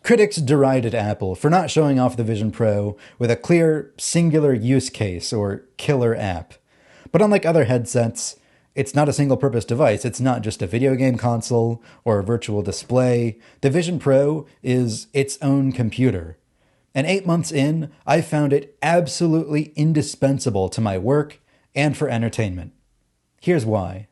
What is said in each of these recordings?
Critics derided Apple for not showing off the Vision Pro with a clear, singular use case or killer app. But unlike other headsets, it's not a single-purpose device. It's not just a video game console or a virtual display. The Vision Pro is its own computer. And 8 months in, I found it absolutely indispensable to my work and for entertainment. Here's why.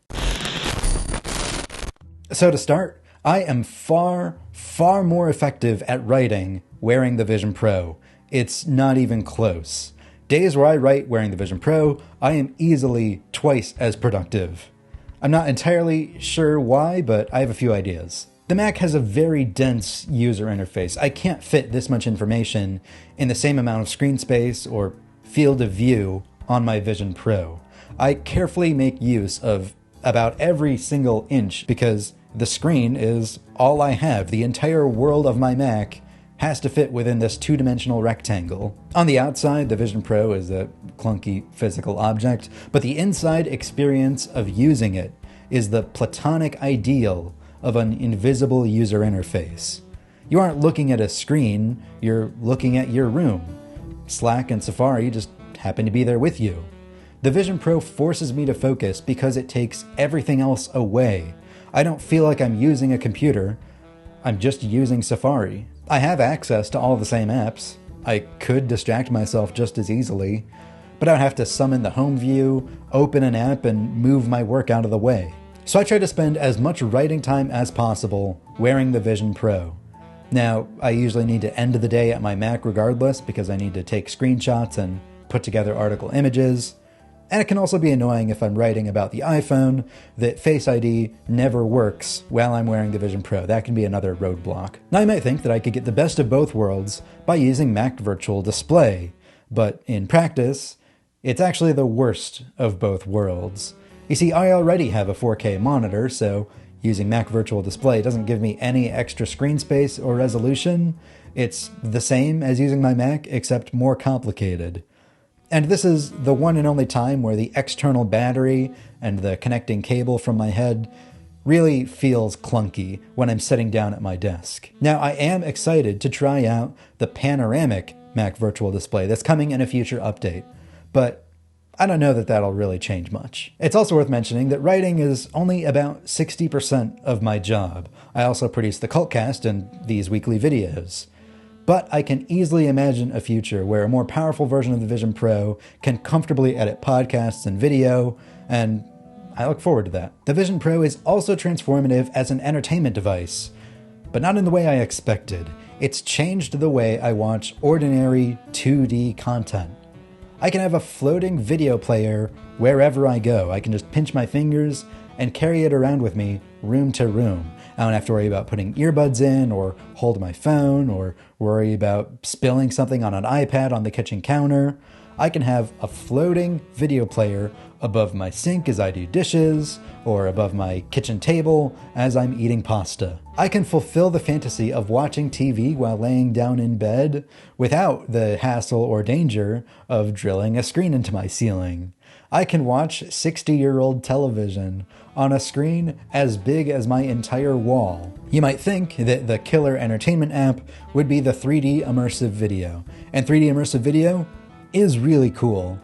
So to start, I am far more effective at writing wearing the Vision Pro. It's not even close. Days where I write wearing the Vision Pro, I am easily twice as productive. I'm not entirely sure why, but I have a few ideas. The Mac has a very dense user interface. I can't fit this much information in the same amount of screen space or field of view on my Vision Pro. I carefully make use of about every single inch because the screen is all I have. The entire world of my Mac has to fit within this two-dimensional rectangle. On the outside, the Vision Pro is a clunky physical object, but the inside experience of using it is the platonic ideal of an invisible user interface. You aren't looking at a screen, you're looking at your room. Slack and Safari just happen to be there with you. The Vision Pro forces me to focus because it takes everything else away. I don't feel like I'm using a computer, I'm just using Safari. I have access to all the same apps. I could distract myself just as easily, but I would have to summon the home view, open an app, and move my work out of the way. So I try to spend as much writing time as possible wearing the Vision Pro. Now, I usually need to end the day at my Mac regardless because I need to take screenshots and put together article images. And it can also be annoying if I'm writing about the iPhone that Face ID never works while I'm wearing the Vision Pro. That can be another roadblock. Now, you might think that I could get the best of both worlds by using Mac Virtual Display, but in practice, it's actually the worst of both worlds. You see, I already have a 4K monitor, so using Mac Virtual Display doesn't give me any extra screen space or resolution. It's the same as using my Mac, except more complicated. And this is the one and only time where the external battery and the connecting cable from my head really feels clunky when I'm sitting down at my desk. Now, I am excited to try out the panoramic Mac Virtual Display that's coming in a future update, but I don't know that that'll really change much. It's also worth mentioning that writing is only about 60% of my job. I also produce the Cultcast and these weekly videos. But I can easily imagine a future where a more powerful version of the Vision Pro can comfortably edit podcasts and video, and I look forward to that. The Vision Pro is also transformative as an entertainment device, but not in the way I expected. It's changed the way I watch ordinary 2D content. I can have a floating video player wherever I go. I can just pinch my fingers and carry it around with me room to room. I don't have to worry about putting earbuds in or hold my phone or worry about spilling something on an iPad on the kitchen counter. I can have a floating video player above my sink as I do dishes or above my kitchen table as I'm eating pasta. I can fulfill the fantasy of watching TV while laying down in bed without the hassle or danger of drilling a screen into my ceiling. I can watch 60-year-old television on a screen as big as my entire wall. You might think that the killer entertainment app would be the 3D immersive video. And 3D immersive video is really cool.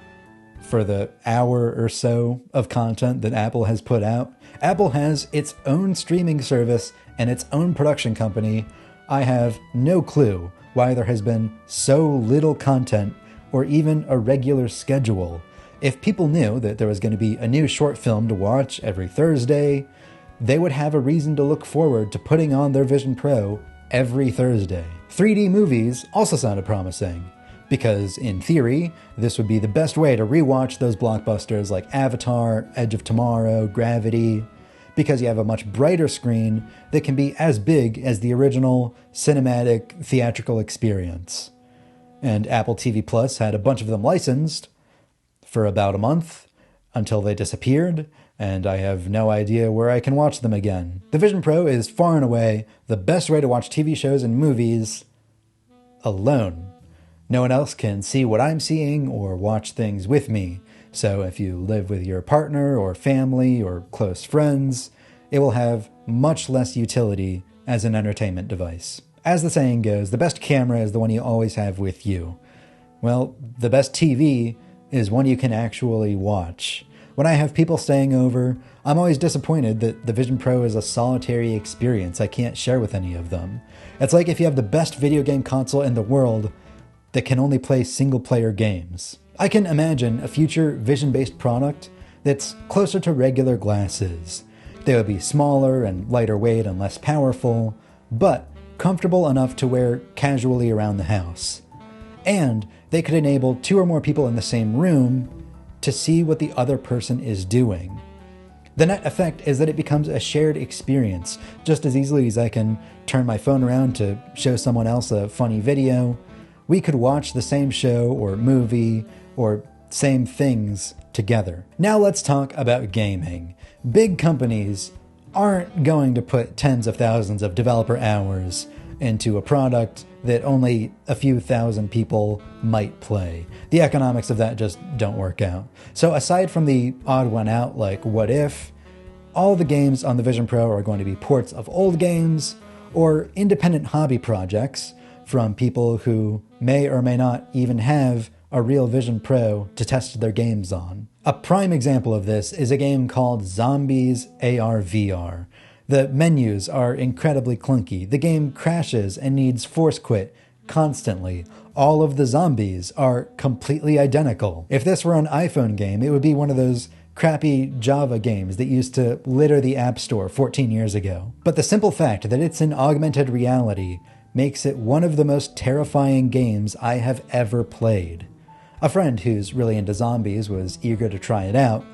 For the hour or so of content that Apple has put out, Apple has its own streaming service and its own production company. I have no clue why there has been so little content or even a regular schedule. If people knew that there was going to be a new short film to watch every Thursday, they would have a reason to look forward to putting on their Vision Pro every Thursday. 3D movies also sounded promising, because in theory, this would be the best way to rewatch those blockbusters like Avatar, Edge of Tomorrow, Gravity, because you have a much brighter screen that can be as big as the original cinematic theatrical experience. And Apple TV Plus had a bunch of them licensed for about a month until they disappeared, and I have no idea where I can watch them again. The Vision Pro is far and away the best way to watch TV shows and movies alone. No one else can see what I'm seeing or watch things with me, so if you live with your partner or family or close friends, it will have much less utility as an entertainment device. As the saying goes, the best camera is the one you always have with you. Well, the best TV is one you can actually watch. When I have people staying over, I'm always disappointed that the Vision Pro is a solitary experience I can't share with any of them. It's like if you have the best video game console in the world that can only play single-player games. I can imagine a future vision-based product that's closer to regular glasses. They would be smaller and lighter weight and less powerful, but comfortable enough to wear casually around the house. And they could enable 2 or more people in the same room to see what the other person is doing. The net effect is that it becomes a shared experience, just as easily as I can turn my phone around to show someone else a funny video. We could watch the same show or movie or same things together. Now let's talk about gaming. Big companies aren't going to put tens of thousands of developer hours into a product that only a few thousand people might play. The economics of that just don't work out. So aside from the odd one out like What If, all the games on the Vision Pro are going to be ports of old games or independent hobby projects from people who may or may not even have a real Vision Pro to test their games on. A prime example of this is a game called Zombies AR/VR. The menus are incredibly clunky. The game crashes and needs force quit constantly. All of the zombies are completely identical. If this were an iPhone game, it would be one of those crappy Java games that used to litter the App Store 14 years ago. But the simple fact that it's in augmented reality makes it one of the most terrifying games I have ever played. A friend who's really into zombies was eager to try it out,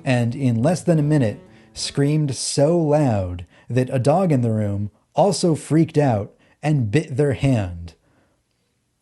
and in less than a minute, screamed so loud that a dog in the room also freaked out and bit their hand,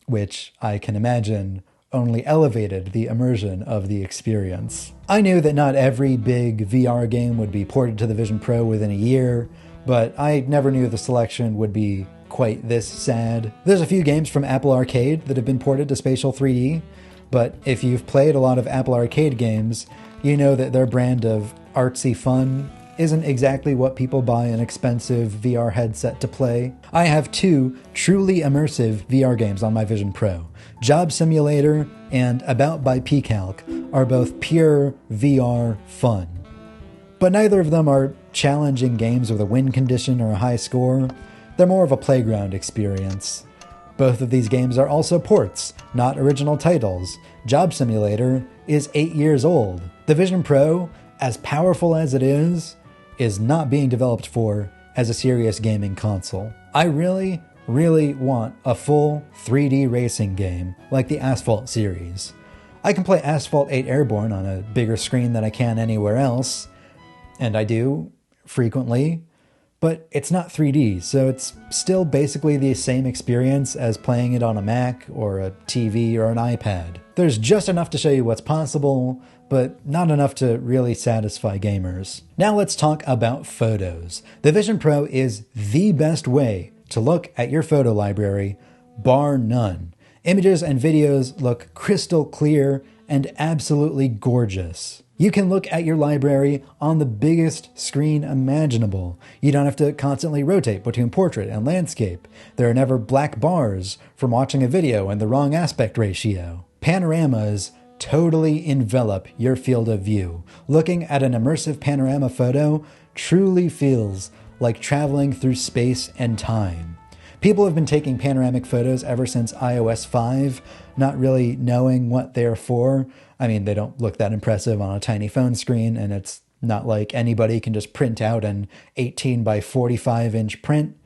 which I can imagine only elevated the immersion of the experience. I knew that not every big VR game would be ported to the Vision Pro within a year, but I never knew the selection would be quite this sad. There's a few games from Apple Arcade that have been ported to Spatial 3D, but if you've played a lot of Apple Arcade games, you know that their brand of artsy fun isn't exactly what people buy an expensive VR headset to play. I have 2 truly immersive VR games on my Vision Pro. Job Simulator and About by PCalc are both pure VR fun. But neither of them are challenging games with a win condition or a high score. They're more of a playground experience. Both of these games are also ports, not original titles. Job Simulator is 8 years old. The Vision Pro, as powerful as it is not being developed for as a serious gaming console. I really want a full 3D racing game like the Asphalt series. I can play Asphalt 8 Airborne on a bigger screen than I can anywhere else, and I do frequently, but it's not 3D, so it's still basically the same experience as playing it on a Mac or a TV or an iPad. There's just enough to show you what's possible, but not enough to really satisfy gamers. Now let's talk about photos. The Vision Pro is the best way to look at your photo library, bar none. Images and videos look crystal clear and absolutely gorgeous. You can look at your library on the biggest screen imaginable. You don't have to constantly rotate between portrait and landscape. There are never black bars from watching a video in the wrong aspect ratio. Panoramas totally envelop your field of view. Looking at an immersive panorama photo truly feels like traveling through space and time. People have been taking panoramic photos ever since iOS 5, not really knowing what they're for. I mean, they don't look that impressive on a tiny phone screen, and it's not like anybody can just print out an 18 by 45 inch print.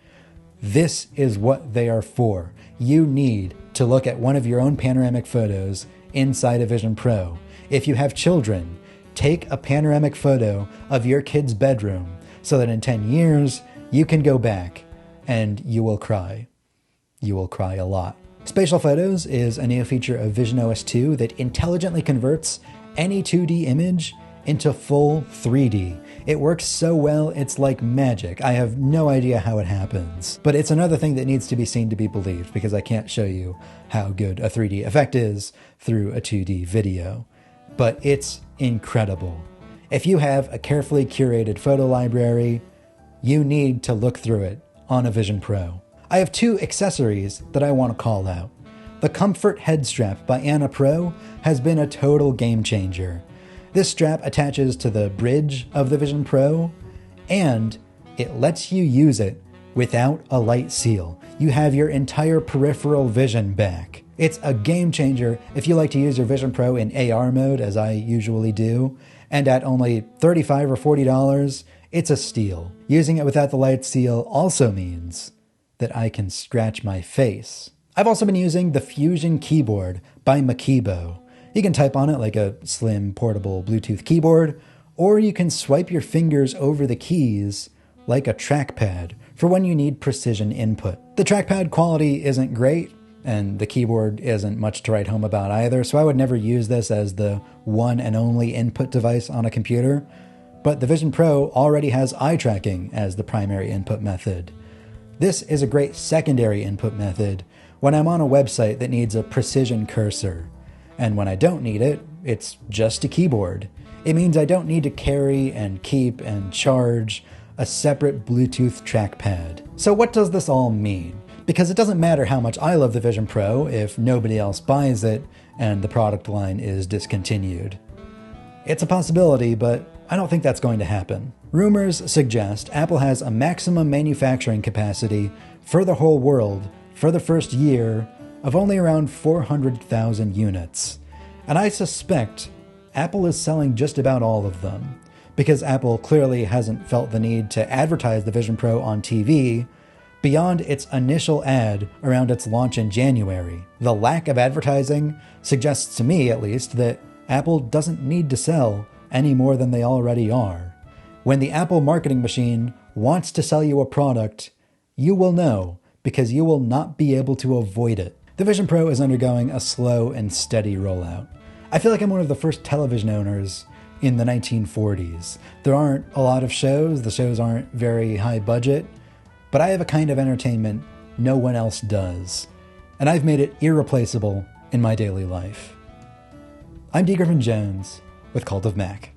This is what they are for. You need to look at one of your own panoramic photos inside a Vision Pro. If you have children, take a panoramic photo of your kid's bedroom so that in 10 years, you can go back and you will cry. You will cry a lot. Spatial Photos is a new feature of Vision OS 2 that intelligently converts any 2D image into full 3D. It works so well, it's like magic. I have no idea how it happens. But it's another thing that needs to be seen to be believed, because I can't show you how good a 3D effect is through a 2D video. But it's incredible. If you have a carefully curated photo library, you need to look through it on a Vision Pro. I have two accessories that I want to call out. The Comfort Head Strap by Anna Pro has been a total game changer. This strap attaches to the bridge of the Vision Pro, and it lets you use it without a light seal. You have your entire peripheral vision back. It's a game changer if you like to use your Vision Pro in AR mode, as I usually do, and at only $35 or $40, it's a steal. Using it without the light seal also means that I can scratch my face. I've also been using the Fusion keyboard by Makibo. You can type on it like a slim portable Bluetooth keyboard, or you can swipe your fingers over the keys like a trackpad for when you need precision input. The trackpad quality isn't great, and the keyboard isn't much to write home about either, so I would never use this as the one and only input device on a computer. But the Vision Pro already has eye tracking as the primary input method. This is a great secondary input method when I'm on a website that needs a precision cursor. And when I don't need it, it's just a keyboard. It means I don't need to carry and keep and charge a separate Bluetooth trackpad. So what does this all mean? Because it doesn't matter how much I love the Vision Pro if nobody else buys it and the product line is discontinued. It's a possibility, but I don't think that's going to happen. Rumors suggest Apple has a maximum manufacturing capacity for the whole world for the first year of only around 400,000 units. And I suspect Apple is selling just about all of them, because Apple clearly hasn't felt the need to advertise the Vision Pro on TV beyond its initial ad around its launch in January. The lack of advertising suggests to me, at least, that Apple doesn't need to sell any more than they already are. When the Apple marketing machine wants to sell you a product, you will know, because you will not be able to avoid it. The Vision Pro is undergoing a slow and steady rollout. I feel like I'm one of the first television owners in the 1940s. There aren't a lot of shows, the shows aren't very high budget, but I have a kind of entertainment no one else does, and I've made it irreplaceable in my daily life. I'm Griffin Jones with Cult of Mac.